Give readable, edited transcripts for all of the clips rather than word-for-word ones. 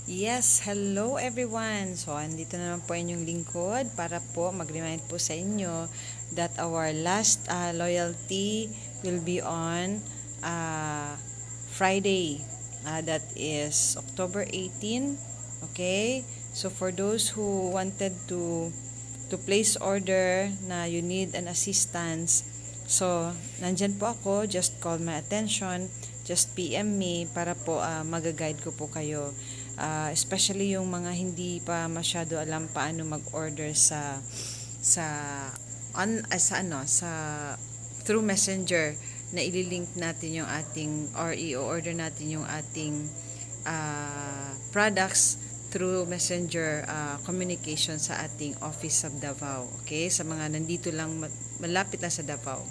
Yes, hello everyone! So, andito na naman po inyong lingkod para po mag-remind po sa inyo that our last loyalty will be on Friday. That is October 18. Okay? So, for those who wanted to place order na you need an assistance, so, nandyan po ako. Just call my attention. Just PM me para po mag-guide ko po kayo. Especially yung mga hindi pa masyado alam paano mag-order sa sa through Messenger na ililink natin yung ating or i-order natin yung ating products through Messenger communication sa ating Office of Davao. Okay? Sa mga nandito lang malapit lang sa Davao.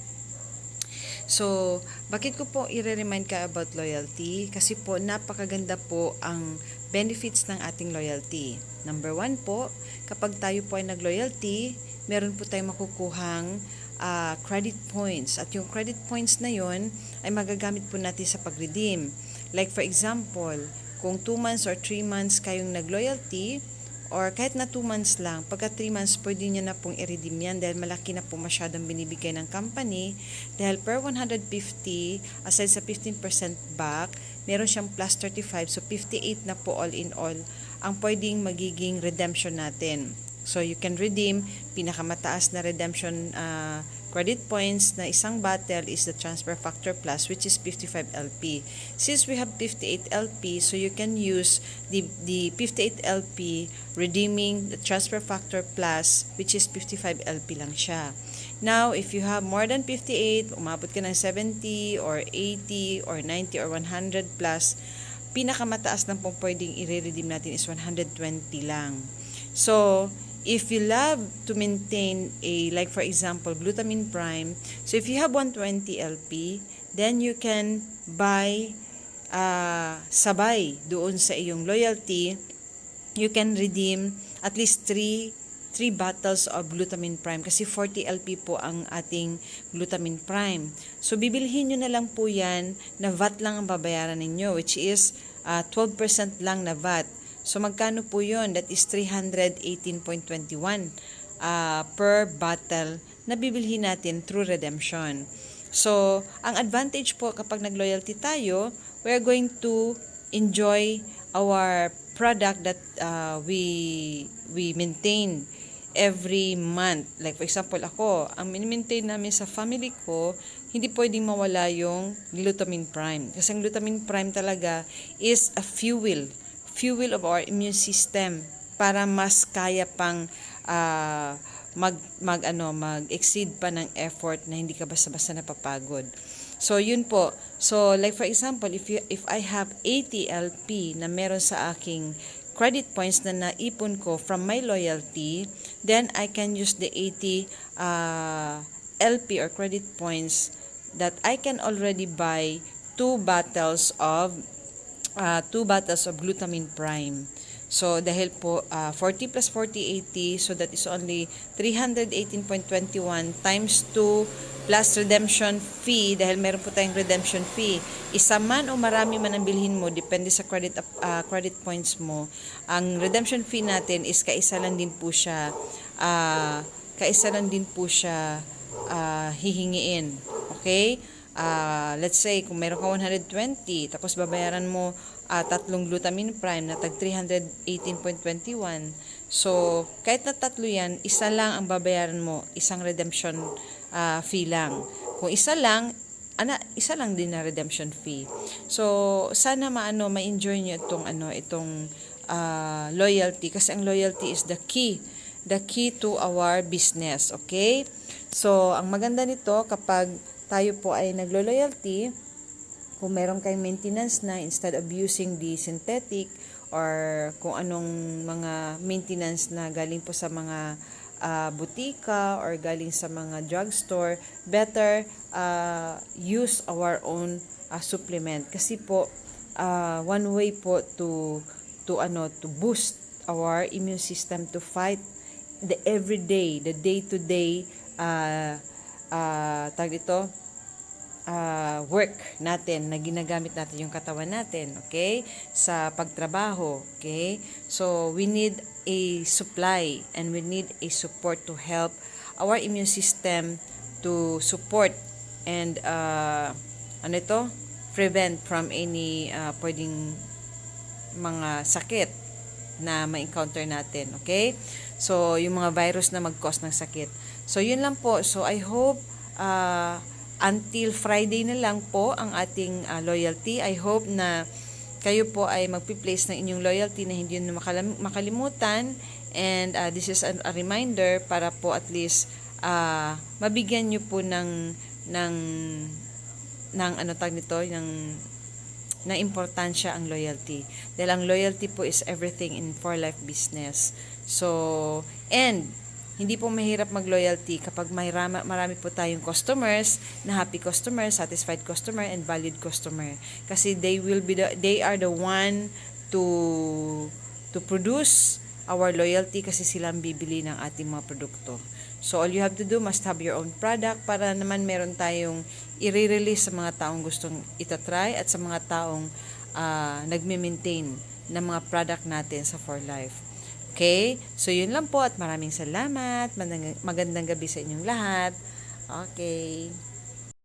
So, bakit ko po i-remind ka about loyalty? Kasi po, napakaganda po ang benefits ng ating loyalty. Number 1 po, kapag tayo po ay nag-loyalty, meron po tayong makukuhang credit points. At yung credit points na yon ay magagamit po natin sa pag-redeem. Like for example, kung 2 months or 3 months kayong nag-loyalty, or kahit na 2 months lang, pagka 3 months, pwede nyo na pong i-redeem yan dahil malaki na po masyadong binibigay ng company. Dahil per 150, aside sa 15% back, meron siyang plus 35, so 58 na po all in all ang pwedeng magiging redemption natin. So, you can redeem, pinakamataas na redemption credit points na isang bottle is the Transfer Factor Plus, which is 55 LP. Since we have 58 LP, so you can use the 58 LP redeeming the Transfer Factor Plus, which is 55 LP lang siya. Now, if you have more than 58, umabot ka ng 70 or 80 or 90 or 100 plus, pinakamataas lang pong pwedeng i-redeem natin is 120 lang. So, if you love to maintain like for example, glutamine prime, so if you have 120 LP, then you can buy sabay doon sa iyong loyalty, you can redeem at least 3 bottles of glutamine prime kasi 40 LP po ang ating glutamine prime. So, bibilhin nyo na lang po yan na VAT lang ang babayaran ninyo, which is 12% lang na VAT. So, magkano po yun? That is 318.21 per bottle na bibilhin natin through redemption. So, ang advantage po kapag nag-loyalty tayo, we are going to enjoy our product that we maintain every month. Like for example, ako, ang min-maintain namin sa family ko, hindi pwedeng mawala yung glutamine prime. Kasi ang glutamine prime talaga is a fuel of our immune system para mas kaya pang mag-exceed pa ng effort na hindi ka basta-basta napapagod. So, yun po. So, like for example, if I have 80 LP na meron sa aking credit points na naipon ko from my loyalty, then I can use the 80 LP or credit points that I can already buy 2 bottles of glutamine prime. So, dahil po 40 plus 40, 80, so that is only 318.21 times 2 plus redemption fee, dahil meron po tayong redemption fee. Isa man o marami man ang bilhin mo, depende sa credit points mo. Ang redemption fee natin is kaisa lang din po siya, hihingiin. Okay? Let's say, kung meron ka 120, tapos babayaran mo tatlong glutamine prime na tag 318.21. So, kahit na tatlo yan, isa lang ang babayaran mo, isang redemption fee lang. Kung isa lang din na redemption fee. So, sana ma-enjoy niyo itong loyalty, kasi ang loyalty is the key to our business, okay? So, ang maganda nito kapag tayo po ay naglo-loyalty, kung meron kayong maintenance na, instead of using the synthetic or kung anong mga maintenance na galing po sa mga butika or galing sa mga drugstore, better use our own supplement. Kasi po, one way po to boost our immune system to fight the everyday, the day-to-day work natin, na ginagamit natin yung katawan natin, okay? Sa pagtrabaho, okay? So, we need a supply and we need a support to help our immune system to support and prevent from any pwedeng mga sakit na ma-encounter natin, okay? So, yung mga virus na mag-cause ng sakit. So, yun lang po. So, I hope until Friday na lang po ang ating loyalty. I hope na kayo po ay magpi-place ng inyong loyalty na hindi nyo makalimutan. And this is a reminder para po at least mabigyan nyo po ng na importansya ang loyalty. Dahil ang loyalty po is everything in for life business. So, and hindi po mahirap mag-loyalty kapag marami po tayong customers, na happy customer, satisfied customer, and valued customer. Kasi they are the one to produce our loyalty kasi sila ang bibili ng ating mga produkto. So, all you have to do, must have your own product para naman meron tayong i-release sa mga taong gustong itatry at sa mga taong nagme-maintain ng mga product natin sa For Life. Okay? So, yun lang po at maraming salamat. Magandang gabi sa inyong lahat. Okay.